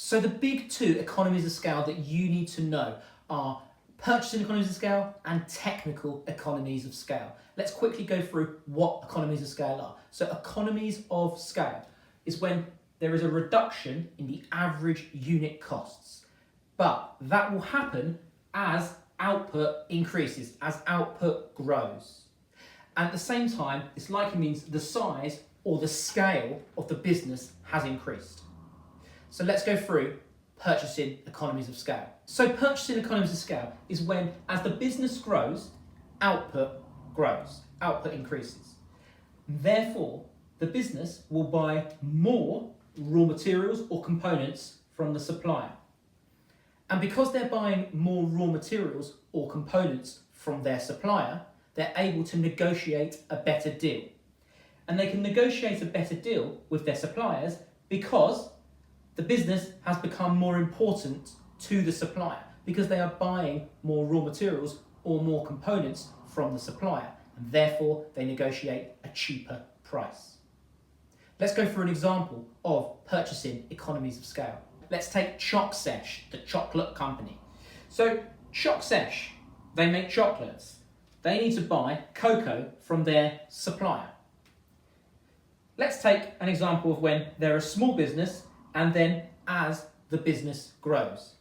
So the big two economies of scale that you need to know are purchasing economies of scale and technical economies of scale. Let's quickly go through what economies of scale are. So economies of scale is when there is a reduction in the average unit costs, but that will happen as output increases, as output grows. And at the same time, this likely means the size or the scale of the business has increased. So let's go through purchasing economies of scale. So purchasing economies of scale is when, as the business grows, output grows, output increases. Therefore, the business will buy more raw materials or components from the supplier. And because they're buying more raw materials or components from their supplier, they're able to negotiate a better deal. And they can negotiate a better deal with their suppliers because the business has become more important to the supplier, because they are buying more raw materials or more components from the supplier, and therefore they negotiate a cheaper price. Let's go through an example of purchasing economies of scale. Let's take Choc-Sesh, the chocolate company. So Choc-Sesh, they make chocolates. They need to buy cocoa from their supplier. Let's take an example of when they're a small business and then as the business grows.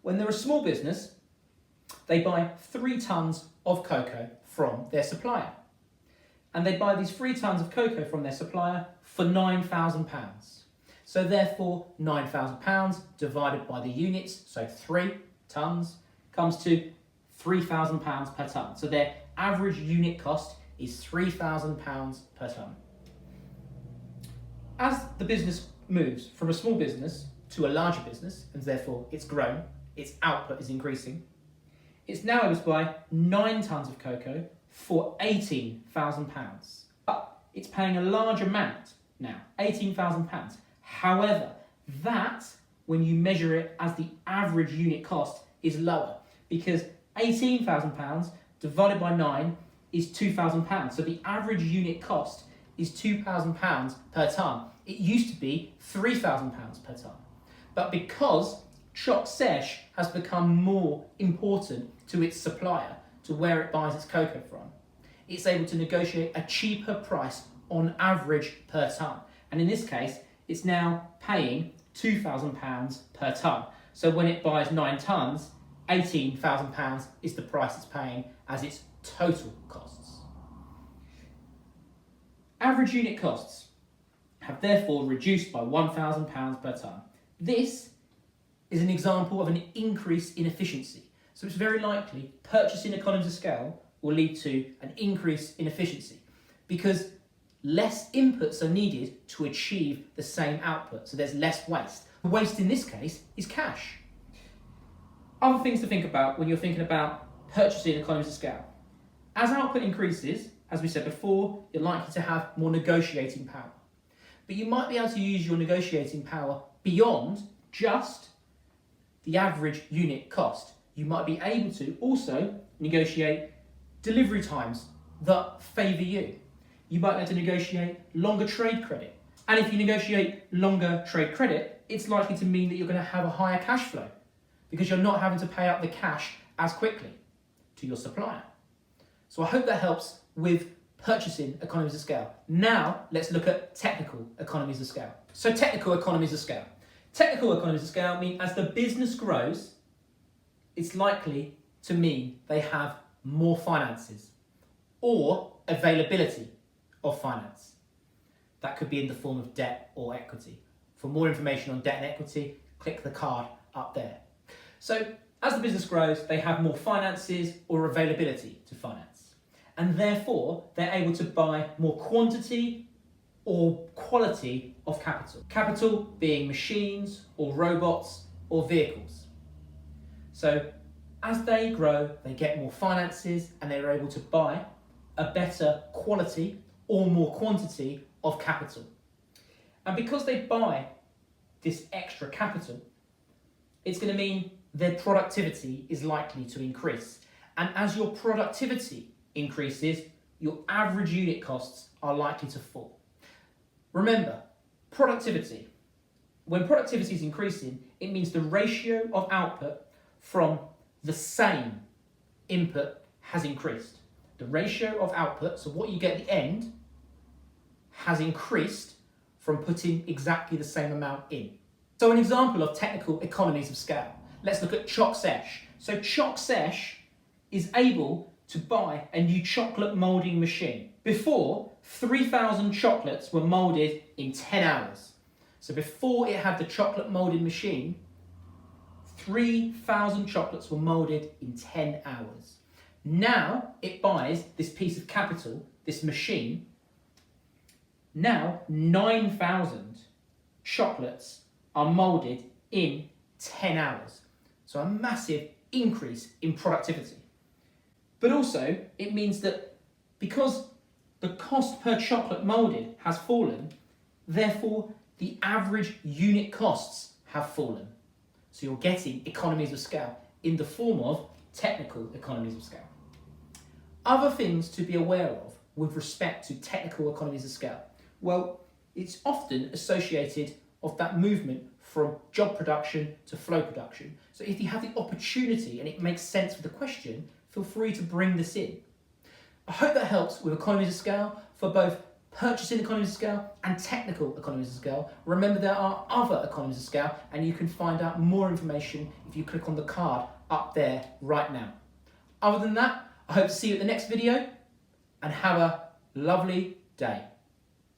When they're a small business, they buy 3 tons of cocoa from their supplier. And they buy these 3 tons of cocoa from their supplier for £9,000. So therefore, £9,000 divided by the units, so 3 tons, comes to £3,000 per tonne. So their average unit cost is £3,000 per tonne. As the business moves from a small business to a larger business, and therefore it's grown, its output is increasing, it's now able to buy 9 tonnes of cocoa for £18,000. But it's paying a large amount now, £18,000. However, that, when you measure it as the average unit cost, is lower, because £18,000 divided by 9 is £2,000. So the average unit cost is £2,000 per tonne. It used to be £3,000 per tonne. But because Choc-Sesh has become more important to its supplier, to where it buys its cocoa from, it's able to negotiate a cheaper price on average per tonne. And in this case, it's now paying £2,000 per tonne. So when it buys 9 tonnes, £18,000 is the price it's paying as its total costs. Average unit costs have therefore reduced by £1,000 per tonne. This is an example of an increase in efficiency. So it's very likely purchasing economies of scale will lead to an increase in efficiency, because less inputs are needed to achieve the same output, so there's less waste. The waste in this case is cash. Other things to think about when you're thinking about purchasing economies of scale. As output increases, as we said before, you're likely to have more negotiating power. But you might be able to use your negotiating power beyond just the average unit cost. You might be able to also negotiate delivery times that favour you. You might be able to negotiate longer trade credit. And if you negotiate longer trade credit, it's likely to mean that you're going to have a higher cash flow, because you're not having to pay out the cash as quickly to your supplier. So I hope that helps with purchasing economies of scale. Now let's look at technical economies of scale. So technical economies of scale. Technical economies of scale mean as the business grows, it's likely to mean they have more finances or availability of finance. That could be in the form of debt or equity. For more information on debt and equity, click the card up there. So as the business grows, they have more finances or availability to finance. And therefore, they're able to buy more quantity or quality of capital. Capital being machines or robots or vehicles. So as they grow, they get more finances and they're able to buy a better quality or more quantity of capital. And because they buy this extra capital, it's going to mean their productivity is likely to increase. And as your productivity increases, your average unit costs are likely to fall. Remember, productivity when productivity is increasing, it means the ratio of output from the same input has increased. The ratio of output, so what you get at the end, has increased from putting exactly the same amount in. So an example of technical economies of scale. Let's look at Sesh. So Sesh is able to buy a new chocolate moulding machine. Before, 3,000 chocolates were moulded in 10 hours. So before it had the chocolate moulding machine, 3,000 chocolates were moulded in 10 hours. Now it buys this piece of capital, this machine. Now 9,000 chocolates are moulded in 10 hours. So a massive increase in productivity. But also it means that because the cost per chocolate moulded has fallen, therefore the average unit costs have fallen. So you're getting economies of scale in the form of technical economies of scale. Other things to be aware of with respect to technical economies of scale. Well, it's often associated of that movement from job production to flow production. So if you have the opportunity and it makes sense for the question, feel free to bring this in. I hope that helps with economies of scale for both purchasing economies of scale and technical economies of scale. Remember, there are other economies of scale, and you can find out more information if you click on the card up there right now. Other than that, I hope to see you at the next video, and have a lovely day.